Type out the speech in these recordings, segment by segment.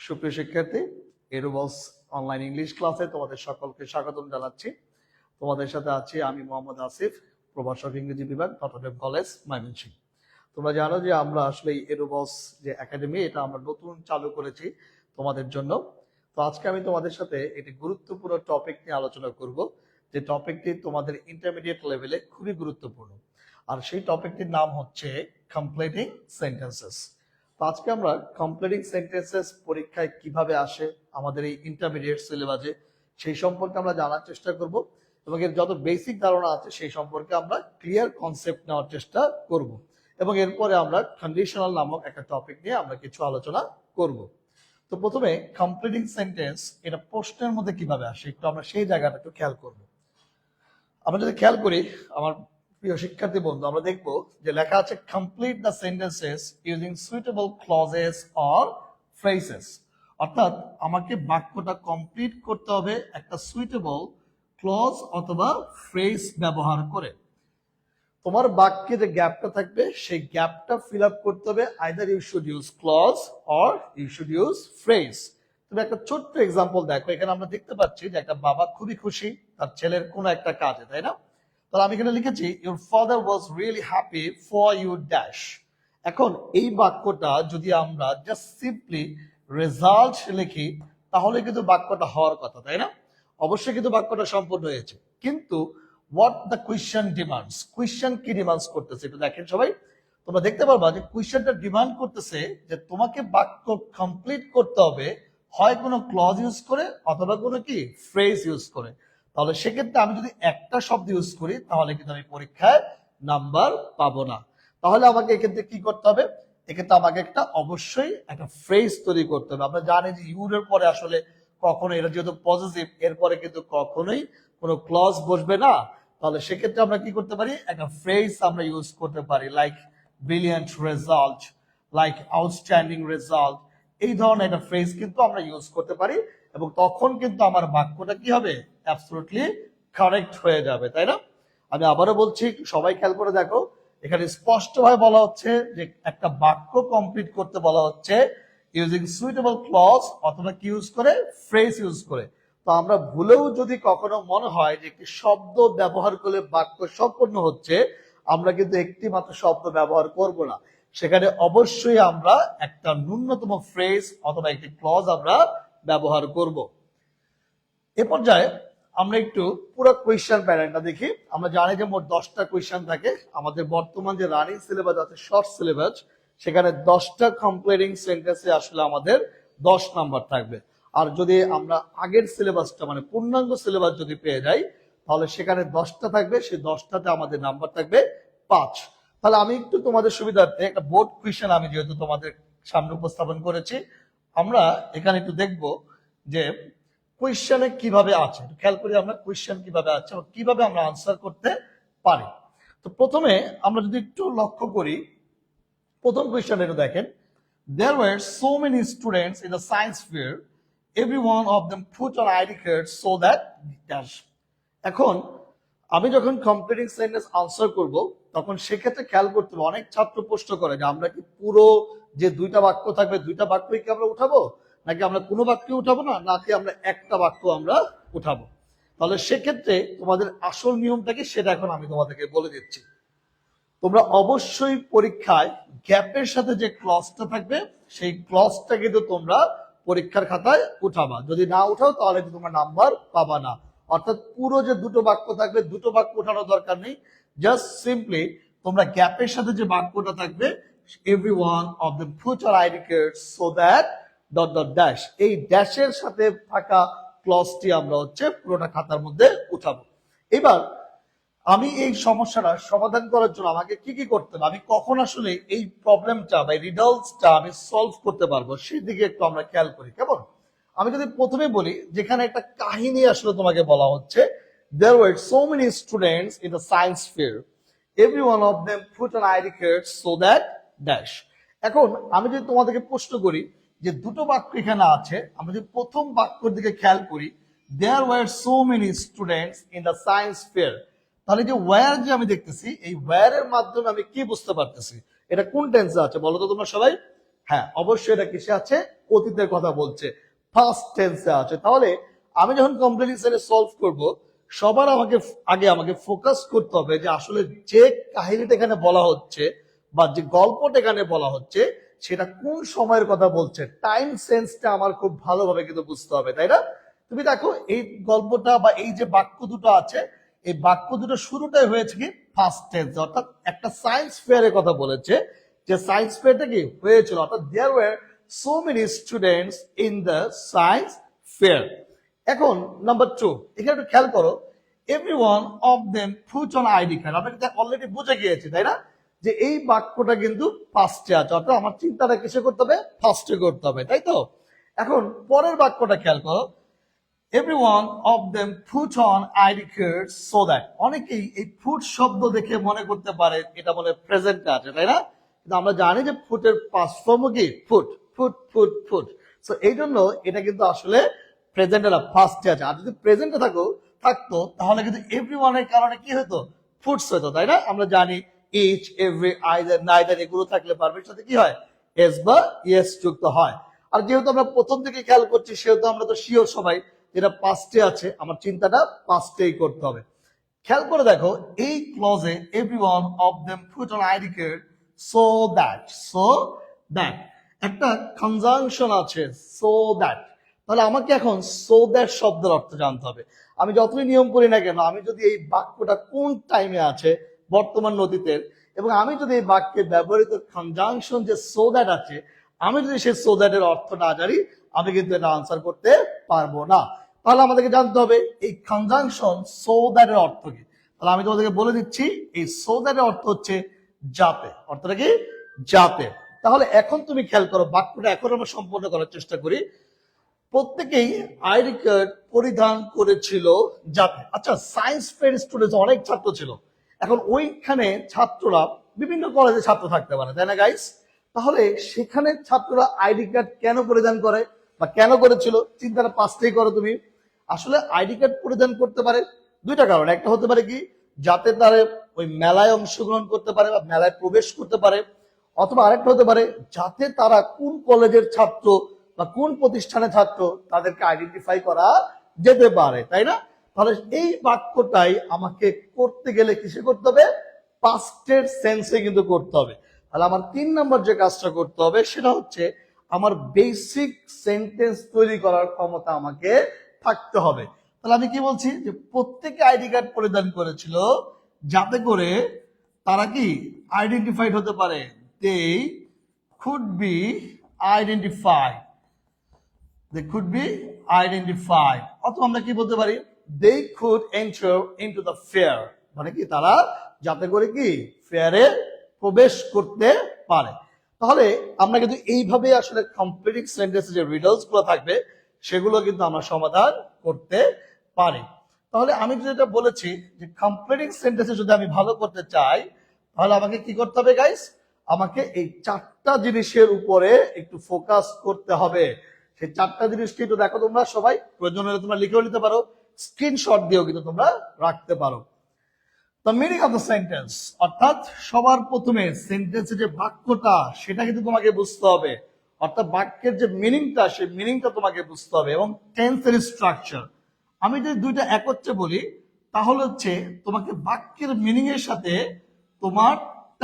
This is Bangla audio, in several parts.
সুপ্রিয় শিক্ষার্থী, এরোবস অনলাইন ইংলিশ ক্লাসে তোমাদের সকলকে স্বাগতম জানাচ্ছি। তোমাদের সাথে আছি আমি মোহাম্মদ আসিফ, প্রভাষক ইংরেজি বিভাগ, চট্টগ্রাম কলেজ, ময়মনসিংহ। তোমরা জানো যে আমরা আসলে এরোবস যে একাডেমি, এটা আমরা নতুন চালু করেছি তোমাদের জন্য। তো আজকে আমি তোমাদের সাথে একটি গুরুত্বপূর্ণ টপিক নিয়ে আলোচনা করব, যে টপিকটি তোমাদের ইন্টারমিডিয়েট লেভেলে খুবই গুরুত্বপূর্ণ। আর সেই টপিকটির নাম হচ্ছে কমপ্লিটিং সেন্টেন্সেস। আজকে আমরা কমপ্লিটিং সেন্টেন্সেস পরীক্ষায় কিভাবে আসে আমাদের এই ইন্টারমিডিয়েট সিলেবাসে, সেই সম্পর্কে আমরা জানার চেষ্টা করব এবং এর যত বেসিক ধারণা আছে সেই সম্পর্কে আমরা ক্লিয়ার কনসেপ্ট নেওয়ার চেষ্টা করব এবং এরপরে আমরা কন্ডিশনাল নামক একটা টপিক নিয়ে আমরা কিছু আলোচনা করব। তো প্রথমে কমপ্লিটিং সেন্টেন্স এটা প্রশ্নের মধ্যে কিভাবে আসে একটু আমরা সেই জায়গাটা একটু খেয়াল করব। আমরা যদি খেয়াল করি আমার প্রিয় শিক্ষার্থী বন্ধু, আমরা দেখব যে লেখা আছে complete the sentences using suitable clauses or phrases. অর্থাৎ আমাকে বাক্যটা কমপ্লিট করতে হবে একটা সুইটেবল ক্লজ অথবা ফ্রেজ ব্যবহার করে। তোমার বাক্যে যে গ্যাপটা থাকবে সেই গ্যাপটা ফিল আপ করতে হবে, either you should use clause or you should use phrase. তুমি একটা ছোট্ট এক্সাম্পল দেখো, এখানে আমরা দেখতে পাচ্ছি যে একটা বাবা খুবই খুশি তার ছেলের কোনো একটা কাজে, তাই না? তাহলে আমি এখানে লিখেছি your father was really happy for your dash. এখন এই বাক্যটা যদি আমরা জাস্ট সিম্পলি রেজাল্ট লিখি তাহলে কিন্তু বাক্যটা হওয়ার কথা, তাই না? অবশ্যই কিন্তু বাক্যটা সম্পূর্ণ হয়েছে, কিন্তু what the question demands, question কি ডিমান্ডস করতেছে একটু দেখেন সবাই। তোমরা দেখতে পারবা যে কোয়েশ্চেনটা ডিমান্ড করতেছে যে তোমাকে বাক্য কমপ্লিট করতে হবে হয় কোনো ক্লজ ইউজ করে অথবা কোনো কি ফ্রেজ ইউজ করে। তাহলে সেক্ষেত্রে আমি যদি একটা শব্দ ইউজ করি তাহলে কিন্তু আমি পরীক্ষায় নাম্বার পাবো না। তাহলে আমাকে এক্ষেত্রে কি করতে হবে? এক্ষেত্রে আমাকে অবশ্যই একটা ফ্রেজ তৈরি করতে হবে। আমরা জানি যে ইউর পরে আসলে কখনো, এটা যেহেতু পজিটিভ, এরপরে কিন্তু কখনোই কোনো ক্লজ বসবে না। তাহলে সেক্ষেত্রে আমরা কি করতে পারি? একটা ফ্রেজ আমরা ইউজ করতে পারি, like brilliant result, like outstanding result. এই ধরনের একটা ফ্রেজ কিন্তু আমরা ইউজ করতে পারি এবং তখন কিন্তু আমার বাক্যটা কি হবে? অ্যাবসলিউটলি কারেক্ট হয়ে যাবে, তাই না? আমি আবারও বলছি, সবাই খেয়াল করে দেখো, এখানে স্পষ্টভাবে বলা হচ্ছে যে একটা বাক্য কমপ্লিট করতে বলা হচ্ছে ইউজিং সুইটেবল ক্লজ অথবা কি ইউজ করে? ফ্রেজ ইউজ করে। তো আমরা ভুলেও যদি কখনো মনে হয় যে একটি শব্দ ব্যবহার করলে বাক্য সম্পূর্ণ হচ্ছে, আমরা কিন্তু একটি মাত্র শব্দ ব্যবহার করব না, সেখানে অবশ্যই আমরা একটা ন্যূনতম ফ্রেজ অথবা একটি ক্লজ আমরা ব্যবহার করব। এ পর্যায়ে আমরা একটু পুরো কোয়েশ্চেন প্যাটার্নটা দেখি। আমরা জানি যে মোট 10টা কোয়েশ্চেন থাকে। আমাদের বর্তমান যে রানিং সিলেবাস আছে, শর্ট সিলেবাস, সেখানে 10টা কমপ্লিটিং সেন্টেন্সে আসলে আমাদের 10 নাম্বার থাকবে। আর যদি আমরা আগের সিলেবাসটা মানে পূর্ণাঙ্গ সিলেবাস যদি পেয়ে যাই তাহলে সেখানে 10টা থাকবে, সেই 10টাতে আমাদের নাম্বার থাকবে 5। তাহলে আমি একটু তোমাদের সুবিধার্থে একটা বোর্ড কোয়েশ্চেন আমি যেহেতু তোমাদের সামনে উপস্থাপন করেছি, আমরা এখানে একটু দেখব যে কোয়েশ্চেনে কিভাবে আছে। খেয়াল করি আমরা কোয়েশ্চেন কিভাবে আছে এবং কিভাবে আমরা আনসার করতে পারি। তো প্রথমে আমরা যদি একটু লক্ষ্য করি, প্রথম কোয়েশ্চেন একটু দেখেন, there were so many students in the science fair, every one of them put on ID cards so that dash। এখন আমি যখন কমপ্লিটিং সেন্টেন্স আনসার করব তখন সেক্ষেত্রে খেয়াল করতে হবে, অনেক ছাত্র প্রশ্ন করে যে আমরা কি পুরো যে 2টা বাক্য থাকবে 2টা বাক্যই কি আমরা উঠাবো, নাকি আমরা কোনো বাক্য উঠাবো না, নাকি আমরা একটা বাক্য আমরা উঠাবো। তাহলে সেক্ষেত্রে তোমাদের আসল নিয়মটা কি সেটা এখন আমি তোমাদেরকে বলে দিচ্ছি। তোমরা অবশ্যই পরীক্ষায় গ্যাপের সাথে যে ক্লজটা থাকবে সেই ক্লজটা কিন্তু তোমরা পরীক্ষার খাতায় উঠাবা। যদি না উঠাও তাহলে তোমরা নাম্বার পাবা না। অর্থাৎ পুরো যে 2টো বাক্য থাকবে 2টো বাক্য উঠানোর দরকার নেই, জাস্ট সিম্পলি তোমরা গ্যাপের সাথে যে বাক্যটা থাকবে every one of the put on ID card so that dot dot dash, এই ড্যাশের সাথে থাকা ক্লজটি আমরা পুরোটা খাতার মধ্যে উঠাবো। এবার আমি এই সমস্যাটা সমাধান করার জন্য আমাকে কি কি করতে হবে, আমি কখন আসলে এই প্রবলেমটা বা রিডলসটা আমি সলভ করতে পারবো সেই দিকে একটু আমরা খেয়াল করি, কেমন? আমি যদি প্রথমে বলি, যেখানে একটা কাহিনী আসলে তোমাকে বলা হচ্ছে, there were so many students in the science fair, every one of them put an ID card so that dash। এখন আমি যদি তোমাদেরকে প্রশ্ন করি যে 2টো বাক্য এখানে আছে, আমরা যদি প্রথম বাক্যের দিকে খেয়াল করি, there were so many students in the science fair, তাহলে যে ওয়্যার যে আমি দেখতেছি, এই ওয়্যার এর মাধ্যমে আমি কি বুঝতে পারতেছি এটা কোন টেন্সে আছে বলো তো তোমরা সবাই? হ্যাঁ, অবশ্যই এটা কিসে আছে? অতীতের কথা বলছে, ফার্স্ট টেন্সে আছে। তাহলে আমি যখন কমপ্লিটিং সেন্টেন্স সলভ করব, সবার আমাকে ফোকাস করতে হবে যে আসলে যে কাহিনীটা এখানে বলা হচ্ছে বা যে গল্পটা এখানে বলা হচ্ছে সেটা কোন সময়ের কথা বলছে। টাইম সেন্সটা আমার খুব ভালোভাবে কিন্তু বুঝতে হবে, তাই না? তুমি দেখো এই গল্পটা বা এই যে বাক্য দুটো আছে, এই বাক্য দুটো শুরুটাই হয়েছে কি ফার্স্ট টেন্স, অর্থাৎ একটা সায়েন্স ফেয়ারের কথা বলেছে, যে সায়েন্স ফেয়ারটা কি হয়েছিল, অর্থাৎ there were so many students in the science fair. এখন নাম্বার 2, এখানে একটু খেয়াল করো, every one of them put on ID card. আমরা কিন্তু অলরেডি বুঝে গিয়েছি, তাই না, যে এই বাক্যটা কিন্তু ফার্স্টে আছে, অর্থাৎ আমার চিন্তাটা কিসে করতে হবে? ফার্স্টে করতে হবে, তাই তো? এখন পরের বাক্যটা খেয়াল করো, every one of them put on ID card so that. অনেকেই এই ফুট শব্দ দেখে মনে করতে পারে এটা মনে প্রেজেন্টে আছে, তাই না? কিন্তু আমরা জানি যে ফুটের পাস্ট ফর্ম কি foot, foot foot foot. So এই জন্য এটা কিন্তু আসলে প্রেজেন্টে না, ফার্স্টে আছে। আর যদি প্রেজেন্টে থাকতো তাহলে কিন্তু এভরি ওয়ানের কারণে কি হতো? ফুটস হতো, তাই না? আমরা জানি ইচ, এভরি, আইদার, নাইদার এগুলো থাকলে পারবের সাথে কি হয়? এস বা ইয়েস যুক্ত হয়। আর যেহেতু আমরা প্রথম থেকে খেয়াল করছি সেহেতু আমরা তো শিওর সবাই যেটা পাস্টে আছে, আমার চিন্তাটা পাস্টেই করতে হবে। খেয়াল করে দেখো এই ক্লজে every one of them put on ID card so that একটা কনজাংশন আছে, সো দ্যাট। তাহলে আমাকে এখন সো দ্যাট শব্দের অর্থ জানতে হবে। আমি যতই নিয়ম করি না কেন, আমি যদি এই বাক্যটা কোন টাইমে আছে বর্তমান অতীতের, এবং আমি যদি এই বাক্যে ব্যবহৃত কনজাংশন যে সো দ্যাট আছে, আমি যদি সেই সো দ্যাট এর অর্থ না জানি, আমি কিন্তু এটা আনসার করতে পারবো না। তাহলে আমাদেরকে জানতে হবে এই কনজাংশন সো দ্যাট এর অর্থ কি। তাহলে আমি তোমাদেরকে বলে দিচ্ছি, এই সো দ্যাট এর অর্থ হচ্ছে যাতে। অর্থটা কি? যাতে। তাহলে এখন তুমি খেয়াল করো, বাক্যটা এখন আমরা সম্পূর্ণ করার চেষ্টা করি। প্রত্যেকেই আইডি কার্ড পরিধান করেছিল যাতে। আচ্ছা, সায়েন্স ফেয়ার স্টুডেন্ট অনেক ছাত্র ছিল। এখন ওইখানে ছাত্ররা বিভিন্ন কলেজে ছাত্র থাকতে পারে, তাই না গাইস? তাহলে সেখানে ছাত্ররা আইডি কার্ড কেন পরিধান করে বা কেন করেছিল, চিন্তাটা পাঁচটাই করো তুমি। আসলে আইডি কার্ড পরিধান করতে পারে দুইটা কারণ। একটা হতে পারে কি, যাতে তারা ওই মেলায় অংশগ্রহণ করতে পারে বা মেলায় প্রবেশ করতে পারে, অথবা আরেকটা হতে পারে যাতে তারা কোন কলেজের ছাত্র বা কোন প্রতিষ্ঠানের ছাত্র তাদেরকে আইডেন্টিফাই করা যেতে পারে, তাই না? তাহলে এই বাক্যটাই আমাকে করতে গেলে কিসে করতে হবে? পাস্টের সেন্সে কিন্তু করতে হবে। তাহলে আমার 3 নম্বর যে কাজটা করতে হবে সেটা হচ্ছে আমার বেসিক সেন্টেন্স তৈরি করার ক্ষমতা আমাকে থাকতে হবে। তাহলে আমি কি বলছি, যে প্রত্যেকে আইডি কার্ড পরিধান করেছিল যাতে করে তারা কি আইডেন্টিফাইড হতে পারে, দে could be identified, they could be identified। অথবা আমরা কি বলতে পারি, they could enter into the fair, মানে কি তারা যাতে করে কি ফেয়ারে প্রবেশ করতে পারে। তাহলে আমরা কিন্তু এইভাবে আসলে কমপ্লিটিং সেন্টেন্সে যে রিডলস গুলো থাকবে সেগুলো কিন্তু আমরা সমাধান করতে পারি। তাহলে আমি যেটা বলেছি যে কমপ্লিটিং সেন্টেন্সে যদি আমি ভালো করতে চাই তাহলে আমাকে কি করতে হবে গাইস? আমাকে এই 4টা জিনিসের উপরে একটু ফোকাস করতে হবে। সেই 4টা জিনিসকে একটু দেখো তোমরা সবাই, প্রয়োজন হলে তোমরা লিখেও নিতে পারো, স্ক্রিনশট দিয়েও কিন্তু তোমরা রাখতে পারো। The meaning of the sentence, অর্থাৎ সবার প্রথমে সেন্টেন্সের যে বাক্যটা সেটা কিন্তু তোমাকে বুঝতে হবে, অর্থাৎ বাক্যের যে মিনিংটা সেই মিনিংটা তোমাকে বুঝতে হবে, এবং টেন্সের স্ট্রাকচার। আমি যদি দুইটা একত্রে বলি তাহলে হচ্ছে তোমাকে বাক্যের মিনিং এর সাথে তোমার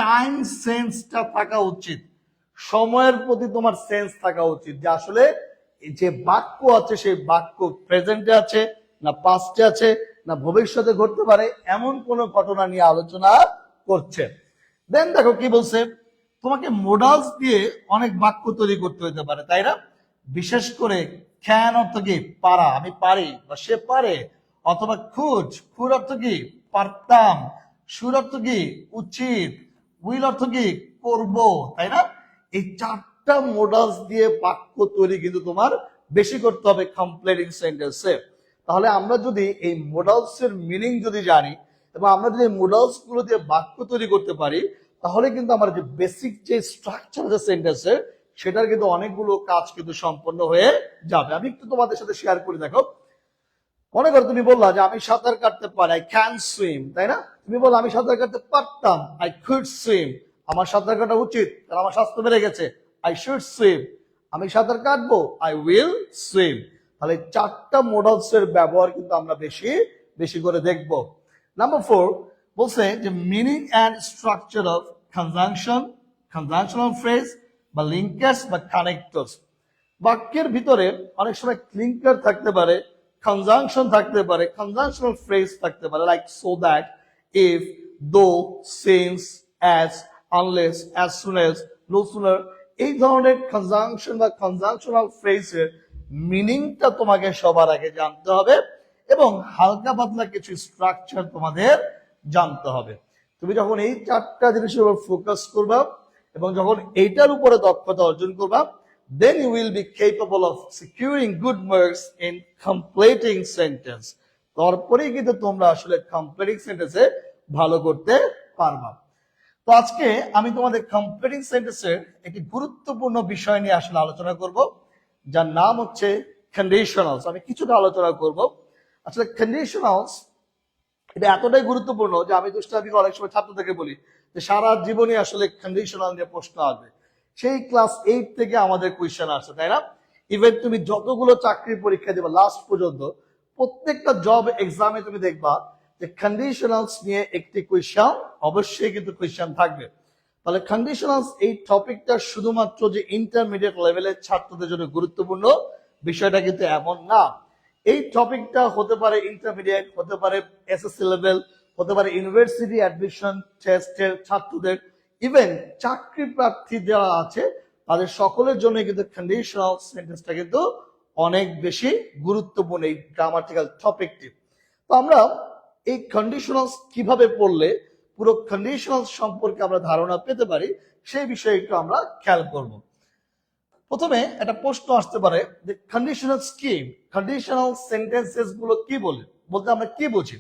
টাইম সেন্সটা থাকা উচিত, সময়ের প্রতি তোমার সেন্স থাকা উচিত, যে আসলে যে বাক্য আছে সেই বাক্য প্রেজেন্টে আছে না পাস্টে আছে না ভবিষ্যতে ঘটতে পারে এমন কোন ঘটনা নিয়ে আলোচনা করছে। দেন দেখো কি বলছে, তোমাকে মোডালস দিয়ে অনেক বাক্য তৈরি করতে হতে পারে, তাই না? বিশেষ করে ক্যান অর্থ কি পারা, আমি পারি বা সে পারে, অথবা খুঁজ, খুর অর্থ কি পারতাম, সুর অর্থ কি উচিত, উইল অর্থ কি করব, তাই না? এই 4টা মোডালস দিয়ে বাক্য তৈরি কিন্তু তোমার বেশি করতে হবে কমপ্লিটিং সেন্টেন্সে। তাহলে আমরা যদি এই মোডালস এর মিনিং যদি জানি এবং আমরা যদি মোডালস গুলো দিয়ে বাক্য তৈরি করতে পারি তাহলে কিন্তু আমার যে বেসিক যে স্ট্রাকচার আছে সেন্টেন্সের সেটার কিন্তু অনেকগুলো কাজ কিন্তু সম্পন্ন হয়ে যাবে। আমি একটু তোমাদের সাথে শেয়ার করে দেখো। মনে করো তুমি বললা যে আমি সাঁতার কাটতে পারি, আই ক্যান সুইম, তাই না? তুমি বললো আমি সাঁতার কাটতে পারতাম, আই কুড সুইম। আমার সাঁতার কাটা উচিত কারণ আমার স্বাস্থ্য বেড়ে গেছে, আই শুড সুইম, আমি সাঁতার কাটবো, আই উইল সুইম। তাহলে 4টা মডালস এর ব্যবহার কিন্তু আমরা বেশি বেশি করে দেখব। নাম্বার 4 বলছে যে meaning and structure of conjunctional phrase বা লিঙ্কার্স বা কানেক্টরস। বাক্যের ভিতরে অনেক সময় লিঙ্কার থাকতে পারে, কনজাংশন থাকতে পারে, কনজাংশনাল ফ্রেজ থাকতে পারে, like so that, if, though, since, as, unless, as soon as, no sooner. এই ধরনের কনজাংশন বা কনজাংশনাল ফ্রেজের মিনিংটা তোমাকে সবার আগে জানতে হবে এবং হালকা পাতলা কিছু স্ট্রাকচার তোমাদের জানতে হবে। তুমি যখন এই 4টা জিনিসের উপর ফোকাস করবা এবং যখন এইটার উপরে দক্ষতা অর্জন করবা, then you will be capable of securing good marks in completing sentence. তারপরেই কিন্তু তোমরা আসলে কমপ্লিটিং সেন্টেন্সে ভালো করতে পারবা। তো আজকে আমি তোমাদের কমপ্লিটিং সেন্টেন্সের একটি গুরুত্বপূর্ণ বিষয় নিয়ে আসলে আলোচনা করব, যার নাম হচ্ছে কন্ডিশনালস। আমি কিছুটা আলোচনা করব। আসলে কন্ডিশনালস এটা এতটাই গুরুত্বপূর্ণ যে আমি দুষ্টামি অনেক সময় ছাত্রদেরকে বলি যে সারা জীবনে আসলে কন্ডিশনাল নিয়ে প্রশ্ন আসবে। সেই ক্লাস 8 থেকে আমাদের কোয়েশ্চেন আসছে, তাই না? ইভেন তুমি যতগুলো চাকরির পরীক্ষা দেবে লাস্ট পর্যন্ত, প্রত্যেকটা জব এক্সামে তুমি দেখবা যে কন্ডিশনালস নিয়ে একটি কোয়েশ্চেন অবশ্যই কিন্তু কোয়েশ্চেন থাকবে। তাহলে কন্ডিশনালস এই টপিকটা শুধুমাত্র যে ইন্টারমিডিয়েট লেভেলের ছাত্রদের জন্য গুরুত্বপূর্ণ বিষয়টা কিন্তু এমন না। এই টপিকটা হতে পারে ইন্টারমিডিয়েট, হতে পারে এসএসসি লেভেল, হতে পারে ইউনিভার্সিটি অ্যাডমিশন টেস্টের ছাত্রদের, ইভেন চাকরি প্রার্থী যারা আছে তাদের সকলের জন্য কিন্তু কন্ডিশনাল সেন্টেন্সটা কিন্তু অনেক বেশি গুরুত্বপূর্ণ এই গ্রামাটিক্যাল টপিকটি। তো আমরা এই কন্ডিশনালস কিভাবে পড়লে পুরো কন্ডিশনাল সম্পর্কে আমরা ধারণা পেতে পারি সেই বিষয়ে একটু আমরা খেয়াল করব। প্রথমে একটা প্রশ্ন আসতে পারে যে কন্ডিশনাল স্কিম, কন্ডিশনাল সেন্টেন্সেস গুলো কি বলতে আমরা কি বুঝি?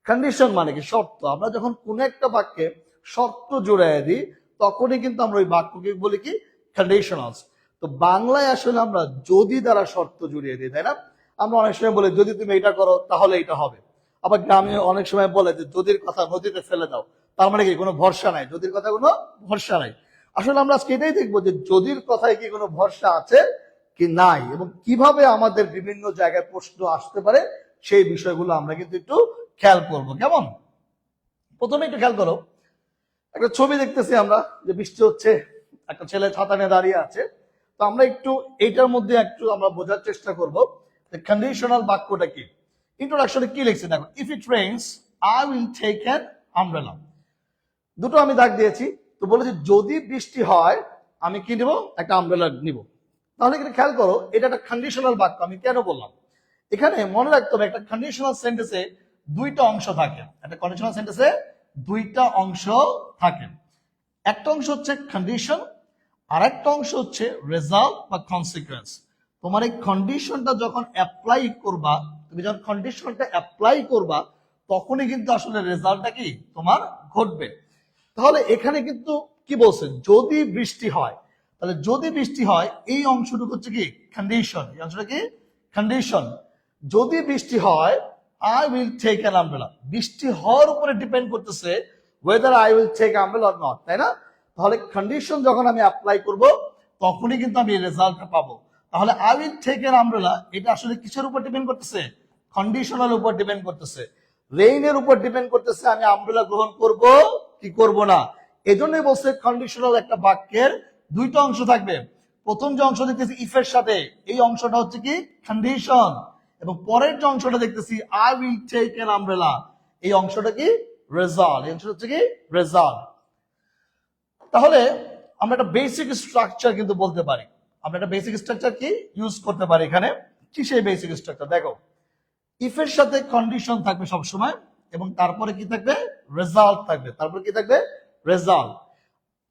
কন্ডিশন মানে কি? শর্ত। আমরা যখন কোন একটা বাক্যে শর্ত জুড়ে দিই তখনই কিন্তু আমরা ওই বাক্যকে বলি কি? কন্ডিশনালস। তো বাংলায় আসলে আমরা যদি দ্বারা শর্ত জুড়িয়ে দিই, তাই না? আমরা অনেক সময় বলি যদি তুমি এটা করো তাহলে এটা হবে। আবার গ্রামে অনেক সময় বলে যে যদির কথা নদীতে ফেলে দাও, তার মানে কি কোনো ভরসা নাই, যদির কথা কোনো ভরসা নাই। আসলে আমরা আজকে এটাই দেখবো যে যদির কথায় কি কোনো ভরসা আছে কি নাই, এবং কিভাবে আমাদের বিভিন্ন জায়গায় প্রশ্ন আসতে পারে সেই বিষয়গুলো আমরা কিন্তু একটু খেয়াল করব। কেমন? প্রথমে একটু খেয়াল করো, একটা ছবি দেখতেছি আমরা যে বৃষ্টি হচ্ছে, একটা ছেলে ছাতা নিয়ে দাঁড়িয়ে আছে। তো আমরা একটু এইটার মধ্যে একটু আমরা বোঝার চেষ্টা করব যে কন্ডিশনাল বাক্যটা কি। ইন্ট্রোডাকশনে কি লিখছে দেখো, if it rains I will take an umbrella. দুটো আমি দাগ দিয়েছি। তো বলেছি যদি বৃষ্টি হয় আমি কি নিব? একটা আমব্রেলা নিব। তাহলে এখানে খেয়াল করো, এটা একটা কন্ডিশনাল বাক্য। আমি কেন বললাম? এখানে মনে রাখতে হবে একটা কন্ডিশনাল সেন্টেন্সে দুইটা অংশ থাকে। একটা কন্ডিশনাল সেন্টেন্সে দুইটা অংশ থাকে। একটা অংশ হচ্ছে কন্ডিশন, আর একটা অংশ হচ্ছে রেজাল্ট বা কনসিকুয়েন্স। তোমার এই কন্ডিশনটা যখন অ্যাপ্লাই করবা, তুমি যখন কন্ডিশনটা অ্যাপ্লাই করবা তখনই কিন্তু আসলে রেজাল্টটা কি তোমার ঘটবে। তাহলে এখানে কিন্তু কি বলছে? যদি বৃষ্টি হয়। তাহলে যদি বৃষ্টি হয় এই অংশটুকু হচ্ছে কি? কন্ডিশন। এই অংশটা কি? কন্ডিশন। যদি বৃষ্টি হয় I will take an umbrella. বৃষ্টি হওয়ার উপরে ডিপেন্ড করতেছে whether I will take umbrella or not, তাই না? তাহলে কন্ডিশন যখন আমি অ্যাপ্লাই করব তখনই কিন্তু আমি রেজাল্টটা পাবো। তাহলে I will take an umbrella এটা আসলে কিসের উপর ডিপেন্ড করতেছে? কন্ডিশনাল উপর ডিপেন্ড করতেছে, রেইনের উপর ডিপেন্ড করতেছে আমি আমব্রেলা গ্রহণ করব কি করব না। এজন্যই বলছে কন্ডিশনাল একটা বাক্যের দুইটা অংশ থাকবে। প্রথম যে অংশ দেখতেছি ইফের সাথে, এই অংশটা হচ্ছে কি? কন্ডিশন। এবং পরের যে অংশটা দেখতেছি I will take an umbrella, এই অংশটা কি? রেজাল্ট। এই অংশটা হচ্ছে কি? রেজাল্ট। তাহলে আমরা একটা বেসিক স্ট্রাকচার কিন্তু বলতে পারি। আমরা একটা বেসিক স্ট্রাকচার কি ইউজ করতে পারি এখানে। কি সেই বেসিক স্ট্রাকচার? দেখো, ইফের সাথে কন্ডিশন থাকবে সব সময় এবং তারপরে কি থাকবে? রেজাল্ট থাকবে। তারপরে কি থাকবে? Result.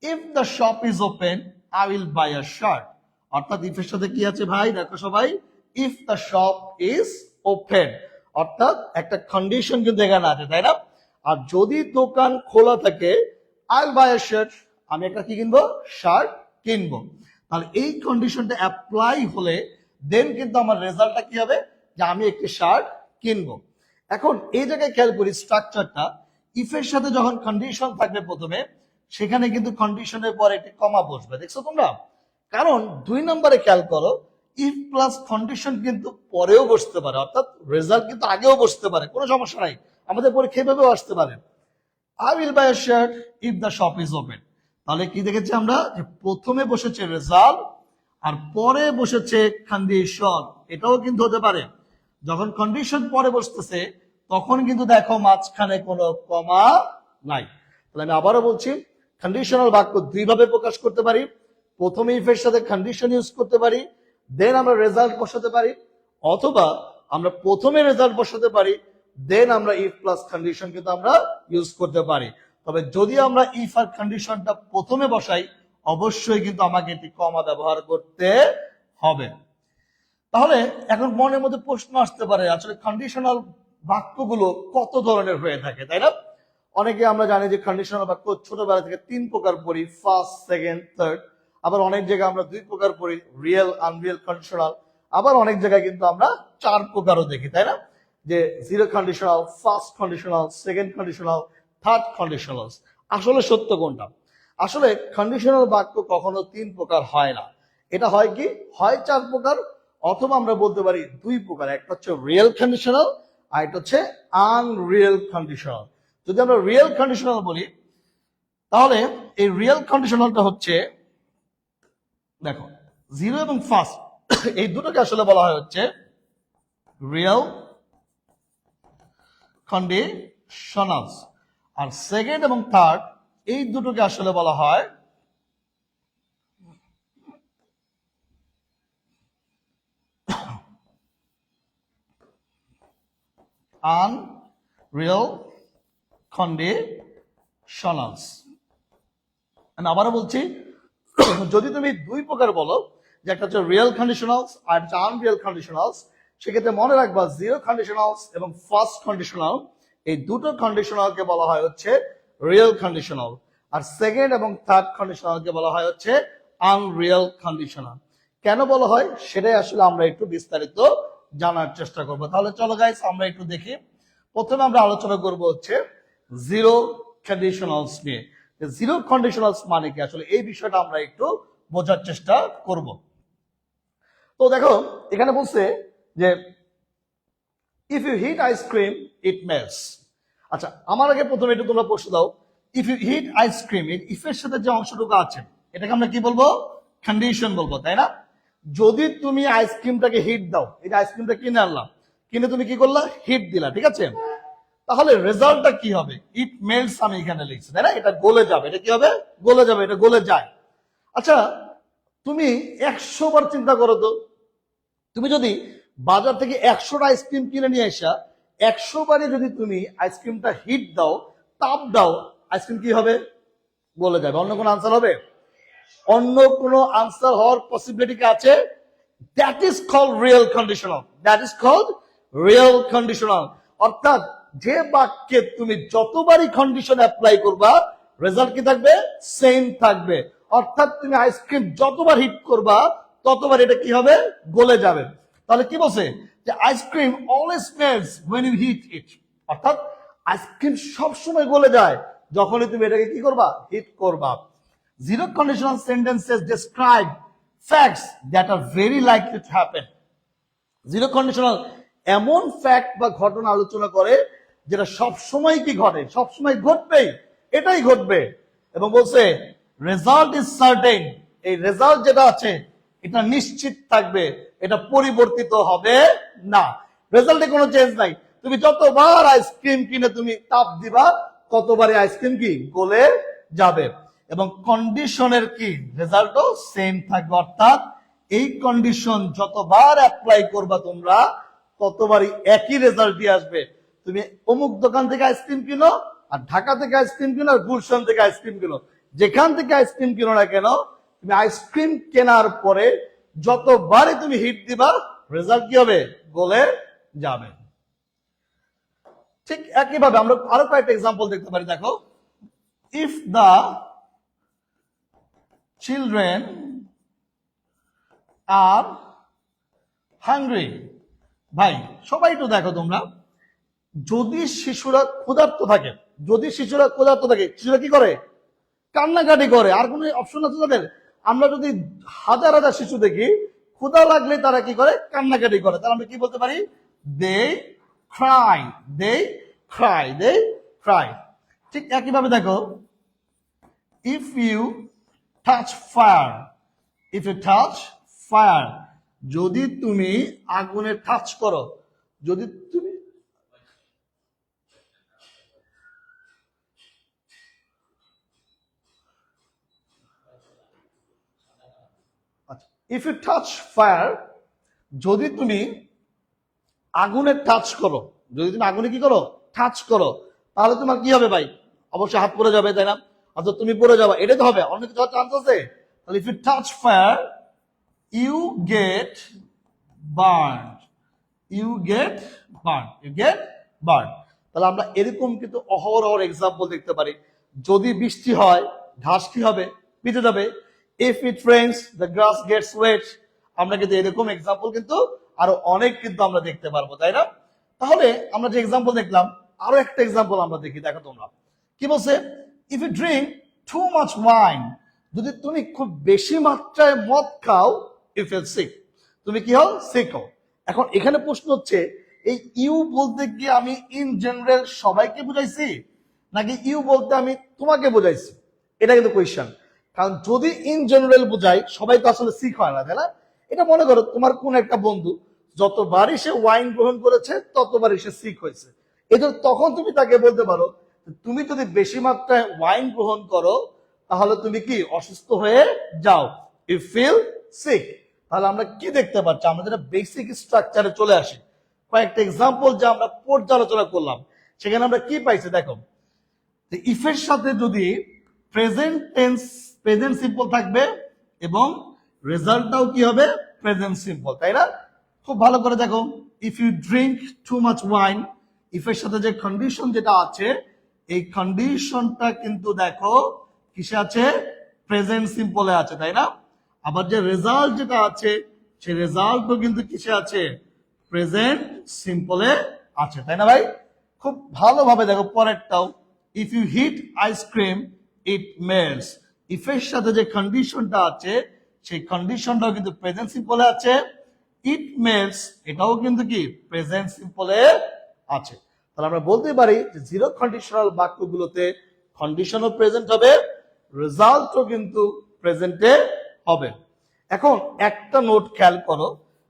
If the shop is open I will buy a shirt. অর্থাৎ ইফের সাথে কি আছে ভাই? দেখো সবাই, if the shop is open, অর্থাৎ একটা কন্ডিশন কিন্তু এখানে আছে, তাই না? আর যদি দোকান খোলা থাকে I will buy a shirt, আমি একটা কি কিনবো? শার্ট কিনবো। তাহলে এই কন্ডিশনটা অ্যাপ্লাই হলে দেন কিন্তু আমার রেজাল্টটা কি হবে? যে আমি একটি শার্ট কিনবো। এখন এই জায়গায় খেয়াল করি স্ট্রাকচারটা, ইফের সাথে যখন কন্ডিশন থাকবে প্রথমে, সেখানে কিন্তু কন্ডিশনের পরে একটি কমা বসবে। দেখছো তোমরা? কারণ 2 নম্বরে খেয়াল করো, ইফ প্লাস কন্ডিশন কিন্তু পরেও বসতে পারে, অর্থাৎ রেজাল্ট কিন্তু আগেও বসতে পারে, কোনো সমস্যা নাই, আমাদের পরীক্ষা এভাবেও আসতে পারে। I will buy a shirt if the shop is open. তাহলে কি দেখেছি আমরা, যে প্রথমে বসেছে রেজাল্ট আর পরে বসেছে কন্ডিশন, এটাও কিন্তু হতে পারে। যখন কন্ডিশন পরে বসতেছে তখন কিন্তু দেখো মাঝখানে কোনো কমা নাই। তাহলে আমি আবারও বলছি, কন্ডিশনাল বাক্য দুই ভাবে প্রকাশ করতে পারি। প্রথমে ইফের সাথে কন্ডিশন ইউজ করতে পারি, দেন আমরা রেজাল্ট বসাতে পারি, অথবা আমরা প্রথমে রেজাল্ট বসাতে পারি, দেন আমরা ইফ প্লাস কন্ডিশন কিন্তু আমরা ইউজ করতে পারি। তবে যদি আমরা ইফ আর কন্ডিশনটা প্রথমে বসাই, অবশ্যই কিন্তু আমাকে একটি কমা ব্যবহার করতে হবে। তাহলে এখন মনের মধ্যে প্রশ্ন আসতে পারে, আসলে কন্ডিশনাল বাক্যগুলো কত ধরনের হয়ে থাকে, তাই না? অনেকে আমরা জানি যে কন্ডিশনাল বাক্য ছোটবেলা থেকে 3 প্রকার পড়ি, ফার্স্ট, সেকেন্ড, থার্ড। আবার অনেক জায়গায় আমরা 2 প্রকার পড়ি, রিয়েল, আনরিয়েল, কন্ডিশনাল। আবার অনেক জায়গায় কিন্তু আমরা 4 প্রকারও দেখি, তাই না? যে zero conditional, first conditional, second conditional, third conditional. আসলে সত্য কোনটা? আসলে কন্ডিশনাল বাক্য কখনো 3 প্রকার হয় না, এটা হয় কি, হয় 4 প্রকার, অথবা আমরা বলতে পারি 2 প্রকার। একটা হচ্ছে রিয়েল কন্ডিশনাল আর এটা হচ্ছে আনরিয়েল কন্ডিশনাল। যদি আমরা রিয়েল কন্ডিশনাল বলি, তাহলে এই রিয়েল কন্ডিশনালটা হচ্ছে, দেখো, জিরো এবং ফার্স্ট এই দুটোকে আসলে বলা হয় হচ্ছে রিয়েল কন্ডিশনালস, আর সেকেন্ড এবং থার্ড এই দুটোকে আসলে বলা হয় আনরিয়েল কন্ডিশনালস। আমি আবারও বলছি, যদি তুমি 2 প্রকার বলো, যে একটা হচ্ছে রিয়েল কন্ডিশনালস আর একটা আনরিয়েল কন্ডিশনালস, সেক্ষেত্রে মনে রাখবা জিরো কন্ডিশনালস এবং ফার্স্ট কন্ডিশনাল এই দুটো কন্ডিশনালকে বলা হয় হচ্ছে রিয়েল কন্ডিশনাল, আর সেকেন্ড এবং থার্ড কন্ডিশনালকে বলা হয় হচ্ছে আনরিয়েল কন্ডিশনাল। কেন বলা হয় সেটাই আসলে আমরা একটু বিস্তারিত জানার চেষ্টা করব। তাহলে চলো গাইস আমরা একটু দেখি। প্রথমে আমরা আলোচনা করব হচ্ছে জিরো কন্ডিশনালস নিয়ে। জিরো কন্ডিশনালস মানে কি, আসলে এই বিষয়টা আমরা একটু বোঝার চেষ্টা করব। তো দেখো এখানে বলছে যে if you heat ice cream it melts. আচ্ছা, আমার আগে প্রথমে একটু তোমরা প্রশ্ন দাও, ইফ ইউ হিট আইসক্রিম, এই ইফের সাথে যে অংশটুকু আছে এটাকে আমরা কি বলবো, কন্ডিশন বলবো, তাই না? যদি তুমি আইসক্রিমটাকে হিট দাও, এই যে আইসক্রিমটা কিনে আনলাম, কিনে তুমি কি করলা, হিট দিলা, ঠিক আছে? তাহলে রেজাল্টটা কি হবে, ইট মেল্টস আমি এখানে লিখছি, তাই না? এটা গলে যাবে, এটা কি হবে, গলে যাবে, এটা গলে যায়। আচ্ছা, তুমি 100 বার চিন্তা করো তো, তুমি যদি বাজার থেকে 100টা আইসক্রিম কিনে নিয়ে আসা 100 বারে যদি তুমি আইসক্রিমটা হিট দাও, তাপ দাও, আইসক্রিম কি হবে, গলে যাবে। অন্য কোনো আনসার হবে? অন্য কোনো আনসার হওয়ার পসিবিলিটি কি আছে? That is called real conditional, that is called real conditional. অর্থাৎ যে বাক্যে তুমি যতবারই কন্ডিশন অ্যাপ্লাই করবা, রেজাল্ট কি থাকবে, সেম থাকবে। অর্থাৎ তুমি আইসক্রিম যতবার হিট করবা ততবার এটা কি হবে, গলে যাবে। তাহলে কি বলছে, যে ice cream always melts when you heat it, অর্থাৎ আইসক্রিম সবসময় গলে যায় যখনই তুমি এটাকে কি করবা, হিট করবা। Zero conditional sentences describe facts that are very likely to happen. Zero conditional এমন ফ্যাক্ট বা ঘটনা আলোচনা করে যেটা সবসময় কি ঘটে, সবসময় ঘটবেই, এটাই ঘটবে। এবং বলছে রেজাল্ট ইজ সার্টেন, এই রেজাল্ট যেটা আছে এটা নিশ্চিত থাকবে, এটা পরিবর্তিত হবে না, রেজাল্টে কোনো চেঞ্জ নাই। তুমি যতবার আইসক্রিম কিনে তুমি তাপ দিবা, ততবারই আইসক্রিম কি গলে যাবে। এবং কন্ডিশনের কি রেজাল্টও সেম থাকবে, অর্থাৎ এই কন্ডিশন যতবার অ্যাপ্লাই করবা তোমরা ততবারই একই রেজাল্ট দিয়ে আসবে। তুমি অমুক দোকান থেকে আইসক্রিম কিনো, আর ঢাকা থেকে আইসক্রিম কিনো, আর গুলশান থেকে আইসক্রিম কিনো, যেখান থেকে আইসক্রিম কিনো না কেন, তুমি আইসক্রিম কেনার পরে যতবারই তুমি হিট দিবা, রেজাল্ট কি হবে, গলে যাবে। ঠিক একইভাবে আমরা আরো কয়েকটা এক্সাম্পল দেখতে পারি। দেখো, if the children are hungry, ভাই সবাই একটু দেখো তোমরা, যদি শিশুরা ক্ষুধার্ত থাকে, যদি শিশুরা ক্ষুধার্ত থাকে, শিশুরা কি করে, কান্নাকাটি করে। আর কোনো অপশন আছে তাদের? আমরা যদি হাজার হাজার শিশু দেখি ক্ষুধা লাগলে তারা কি করে, কান্নাকাটি করে, তাহলে আমরা কি বলতে পারি, they cry, they cry, they cry. ঠিক একইভাবে দেখো, if you touch fire, if you touch fire, যদি তুমি আগুনে টাচ করো, যদি তুমি ইফ ইউ টাচ ফায়ার, যদি তুমি আগুনে টাচ করো, যদি তুমি আগুনে কি করো, টাচ করো, তাহলে তোমার কি হবে ভাই, অবশ্যই হাত পড়ে যাবে, তাই না, অর্থাৎ তুমি পড়ে যাবে, এটাই তো হবে, অন্য কিছু হওয়ার চান্স আছে। তাহলে if you touch fire you get burn, you get burn, you get burn. তাহলে আমরা এরকম কিন্তু অহরহ এক্সাম্পল দেখতে পারি। যদি বৃষ্টি হয় ঘাস কি হবে, ভিজে যাবে। If it rains the grass gets wet, আমরা কিন্তু এরকম এক্সাম্পল কিন্তু আরো অনেক কিন্তু আমরা দেখতে পারবো, তাই না। তাহলে আমরা যে এক্সাম্পল দেখলাম, আরো একটা এক্সাম্পল আমরা দেখি, দেখো তোমরা কি বলছে, if you drink too much wine, যদি তুমি খুব বেশি মাত্রায় মদ খাও, ইউ ফিল সিক, তুমি কি হও, সিক হও। এখন এখানে প্রশ্ন হচ্ছে, এই ইউ বলতে কি আমি ইন জেনারেল সবাইকে বুঝাইছি, নাকি ইউ বলতে আমি তোমাকে বুঝাইছি, এটা কিন্তু কোয়েশ্চেন। কারণ যদি ইন জেনারেল বুঝাই, সবাই তো আসলে সিক হয় না, তাই না। এটা মনে করো তোমার কোন একটা বন্ধু যতবারই সে ওয়াইন গ্রহণ করেছে ততবারই সে সিক হয়েছে, এজন্য তখন তুমি তাকে বলতে পারো, তুমি যদি বেশি মাত্রায় ওয়াইন গ্রহণ করো তাহলে তুমি কি অসুস্থ হয়ে যাও, ইউ ফিল সিক। তাহলে আমরা কি দেখতে পাচ্ছি, আমাদের বেসিক স্ট্রাকচারে চলে আসি, কয়েকটা এক্সাম্পল যা আমরা পর্যালোচনা করলাম, সেখানে আমরা কি পাইছি দেখো, ইফের সাথে যদি প্রেজেন্ট টেন্স, প্রেজেন্ট সিম্পল থাকবে এবং রেজাল্টটাও কি হবে, প্রেজেন্ট সিম্পল, তাই না। খুব ভালো করে দেখো, if you drink too much wine, ইফের সাথে যে কন্ডিশন যেটা আছে, এই কন্ডিশনটা কিন্তু দেখো কিসে আছে, প্রেজেন্ট সিম্পলে আছে, তাই না। আবার যে রেজাল্ট যেটা আছে, সেই রেজাল্টও কিন্তু কিসে আছে, প্রেজেন্ট সিম্পলে আছে, তাই না ভাই। খুব ভালোভাবে দেখো পরেরটাও, if you heat ice cream it melts, ইফের সাথে যে কন্ডিশনটা আছে সেই কন্ডিশনটাও কিন্তু প্রেজেন্ট সিম্পলে আছে, ইট মেল্টস এটাও কিন্তু কি প্রেজেন্ট সিম্পলে আছে। তাহলে আমরা বলতে পারি যে জিরো কন্ডিশনাল বাক্যগুলোতে কন্ডিশনও প্রেজেন্ট হবে, রেজাল্টও কিন্তু প্রেজেন্টে হবে। এখন একটা নোট খেয়াল করো,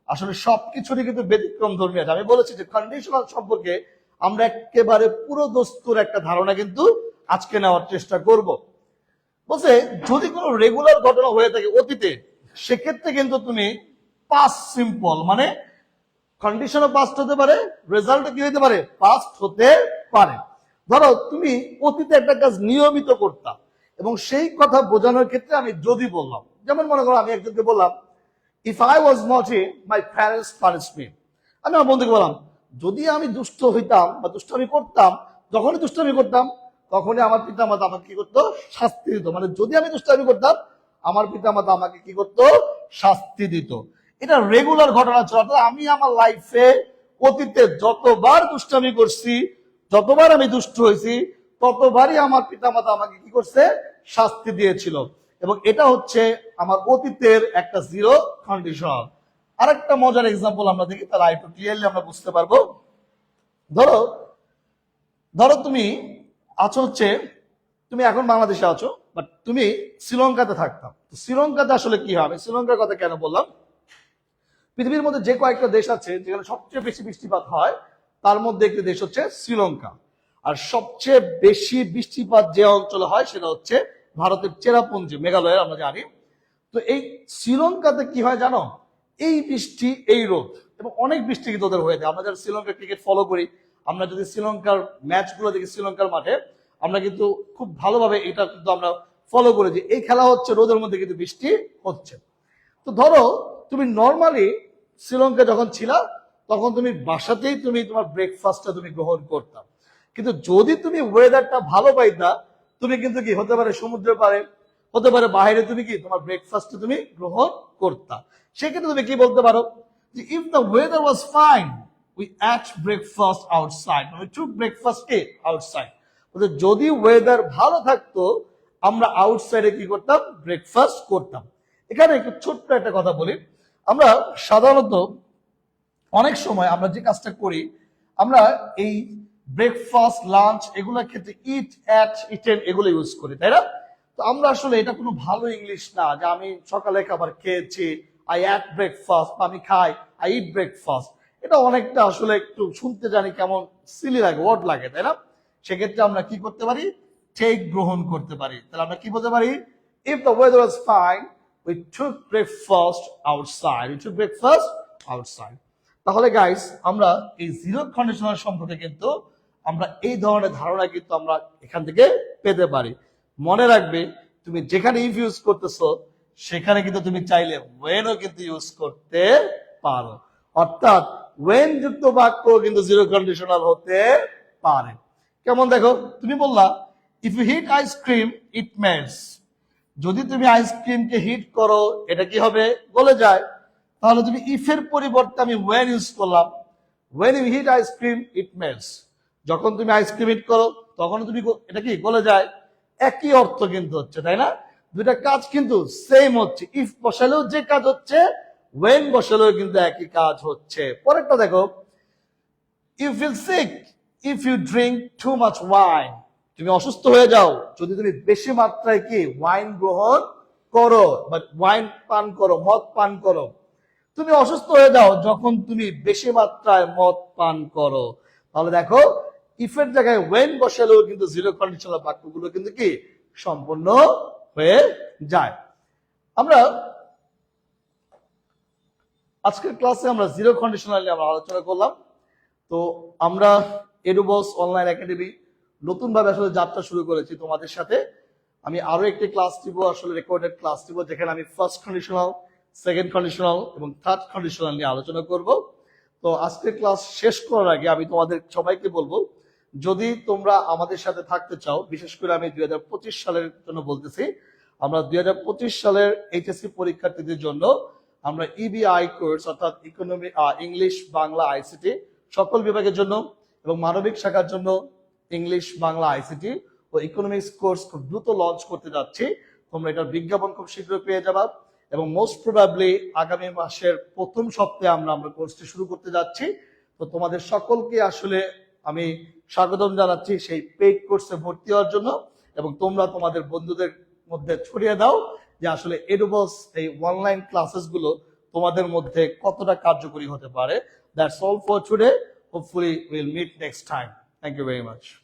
আসলে সবকিছুরই কিন্তু ব্যতিক্রম ধর্মী আছে। আমি বলেছি যে কন্ডিশনাল সম্পর্কে আমরা একেবারে পুরো দস্তুর একটা ধারণা কিন্তু আজকে নেওয়ার চেষ্টা করব। বলছে যদি কোনো রেগুলার ঘটনা হয়ে থাকে অতীতে, সেক্ষেত্রে কিন্তু তুমি পাস্ট সিম্পল, মানে কন্ডিশনও পাস্ট হতে পারে, রেজাল্টও কি হতে পারে, পাস্ট হতে পারে। ধরো তুমি অতীতে একটা কাজ নিয়মিত করতাম এবং সেই কথা বোঝানোর ক্ষেত্রে আমি যদি বললাম, যেমন মনে করো আমি একজনকে বললাম, ইফ আই ওয়াজ নটি মাই প্যারেন্টস পানিশ মি, আমি আমার বন্ধুকে বললাম, যদি আমি দুষ্ট হইতাম বা দুষ্টামি করতাম, যখনই দুষ্টামি করতাম তখনই আমার পিতা মাতা আমাকে কি করতো, শাস্তি দিত। মানে যদি আমি দুষ্টামি করতাম আমার পিতা মাতা আমাকে কি করতো, শাস্তি দিত। এটা রেগুলার ঘটনা ছিল, আমি আমার লাইফে অতীতে যতবার দুষ্টামি করছি, যতবার আমি দুষ্ট হয়েছি, ততবারই আমার পিতা মাতা আমাকে কি করছে, শাস্তি দিয়েছিল। এবং এটা হচ্ছে আমার অতীতের একটা জিরো কন্ডিশন। আরেকটা মজার এক্সাম্পল আমরা দেখি, তাহলে একটু ক্লিয়ারলি আমরা বুঝতে পারবো। ধরো ধরো তুমি আছো হচ্ছে, তুমি এখন বাংলাদেশে আছো, বাট তুমি শ্রীলঙ্কাতে থাকতাম। শ্রীলঙ্কাতে আসলে কি হবে, শ্রীলঙ্কার কথা কেন বললাম, পৃথিবীর মধ্যে যে কয়েকটা দেশ আছে যেখানে সবচেয়ে বেশি বৃষ্টিপাত হয়, তার মধ্যে একটি দেশ হচ্ছে শ্রীলঙ্কা। আর সবচেয়ে বেশি বৃষ্টিপাত যে অঞ্চলে হয় সেটা হচ্ছে ভারতের চেরাপুঞ্জি, মেঘালয়ের আমরা জানি। তো এই শ্রীলঙ্কাতে কি হয় জানো, এই বৃষ্টি এই রোদ এবং অনেক বৃষ্টি কিন্তু ওদের হয়ে যায়। আমরা যারা শ্রীলঙ্কার ক্রিকেট ফলো করি, আমরা যদি শ্রীলঙ্কার ম্যাচগুলো দেখি শ্রীলঙ্কার মাঠে, আমরা কিন্তু খুব ভালোভাবে এটা কিন্তু আমরা ফলো করি যে এই খেলা হচ্ছে, রোদের মধ্যে কিন্তু বৃষ্টি হচ্ছে। তো ধরো তুমি নর্মালি শ্রীলঙ্কা যখন ছিলা তখন তুমি বাসাতেই তুমি তোমার ব্রেকফাস্টটা তুমি গ্রহণ করতাম, কিন্তু যদি তুমি ওয়েদারটা ভালো পাইতা, তুমি কিন্তু কি হতে পারে সমুদ্রের পাড়ে, হতে পারে বাইরে, তুমি কি তোমার ব্রেকফাস্টটা তুমি গ্রহণ করতা। সেক্ষেত্রে তুমি কি বলতে পারো যে if the weather was fine we at breakfast outside, we took breakfast outside. যদি ওয়েদার ভালো থাকতো আমরা আউটসাইডে কি করতাম, ব্রেকফাস্ট করতাম। এখানে একটু ছোট্ট একটা কথা বলি, আমরা সাধারণত অনেক সময় আমরা যে কাজটা করি, আমরা এই ব্রেকফাস্ট লাঞ্চ এগুলোর ক্ষেত্রে ইট অ্যাট ইটেন এগুলো ইউজ করি, তাই না? তো আমরা আসলে এটা কোনো ভালো ইংলিশ না যে আমি সকালে খাবার খেয়েছি, আই অ্যাট ব্রেকফাস্ট, আমি খাই, আই ইট ব্রেকফাস্ট। এটা অনেকটা আসলে একটু শুনতে জানি কেমন সিলি লাগে, ওয়ার্ড লাগে, তাই না? সেক্ষেত্রে আমরা কি করতে পারি, টেক গ্রহণ করতে পারি। তাহলে আমরা কি বলতে পারি, if the weather was fine we took breakfast outside, we took breakfast outside. তাহলে গাইস আমরা এই জিরো কন্ডিশনাল সম্পর্কে কিন্তু আমরা এই ধরনের ধারণা কিন্তু আমরা এখান থেকে পেতে পারি। মনে রাখবে, তুমি যেখানে ইফ ইউজ করতেছো সেখানে কিন্তু তুমি চাইলে ওয়েনও কিন্তু ইউজ করতে পারো, অর্থাৎ ওয়েন যুক্ত বাক্য কিন্তু জিরো কন্ডিশনাল হতে পারে। কেমন দেখো, তুমি বললা if you heat ice cream it melts, যদি তুমি আইসক্রিমকে হিট করো এটা কি হবে, গলে যায়। তাহলে তুমি ইফের পরিবর্তে আমি ওয়েন ইউজ করলাম, when you heat ice cream it melts, যখন তুমি আইসক্রিম হিট করো তখন তুমি এটা কি গলে যায়। একই অর্থ কিন্তু হচ্ছে, তাই না? দুইটা কাজ কিন্তু সেম হচ্ছে, ইফ বসালেও যে কাজ হচ্ছে, ওয়েন বসালেও কিন্তু একই কাজ হচ্ছে। পরেরটা দেখো, you feel sick if you drink too much wine, তুমি অসুস্থ হয়ে যাও যদি তুমি বেশি মাত্রায় কি ওয়াইন গ্রহণ করো বা ওয়াইন পান করো, মদ পান করো। তুমি অসুস্থ হয়ে যাও যখন তুমি বেশি মাত্রায় মদ পান করো। তাহলে দেখো, ইফের জায়গায় ওয়েন বসালেও কিন্তু জিরো কন্ডিশনাল বাক্যগুলো কিন্তু কি সম্পূর্ণ হয়ে যায়। আমরা আজকের ক্লাসে আমরা জিরো কন্ডিশনাল নিয়ে আমরা আলোচনা করলাম। তো আমরা এডুবস অনলাইন একাডেমি নতুন ভাবে আসলে যাত্রা শুরু করেছি তোমাদের সাথে। আমি আরো একটি ক্লাস দিব, আসলে রেকর্ডেড ক্লাস দিব, যেখানে আমি ফার্স্ট কন্ডিশনাল, সেকেন্ড কন্ডিশনাল এবং থার্ড কন্ডিশনাল নিয়ে আলোচনা করব। তো আজকের ক্লাস শেষ করার আগে আমি তোমাদের সবাইকে বলবো, যদি তোমরা আমাদের সাথে থাকতে চাও, বিশেষ করে আমি 2025 সালের জন্য বলতেছি, আমরা 2025 সালের এইচএসসি পরীক্ষার্থীদের জন্য আমরা ইবিআই কোর্স অর্থাৎ ইকোনমি, ইংলিশ, বাংলা, আইসিটি সকল বিভাগের জন্য এবং মানবিক শাখার জন্য ইংলিশ, বাংলা, আইসিটি ও ইকোনমিক্স কোর্স খুব দ্রুত লঞ্চ করতে যাচ্ছি। তোমরা এটার বিজ্ঞাপন খুব শীঘ্রই পেয়ে যাবা এবং মোস্ট প্রবাবলি আগামী মাসের প্রথম সপ্তাহে আমরা কোর্সটি শুরু করতে যাচ্ছি। তো তোমাদের সকলকে আসলে আমি স্বাগতম জানাচ্ছি সেই পেইড কোর্সে ভর্তি হওয়ার জন্য, এবং তোমরা তোমাদের বন্ধুদের মধ্যে ছড়িয়ে দাও যে আসলে এডুবস এই অনলাইন ক্লাসেস গুলো তোমাদের মধ্যে কতটা কার্যকরী হতে পারে। That's all for today. Hopefully we'll meet next time. Thank you very much.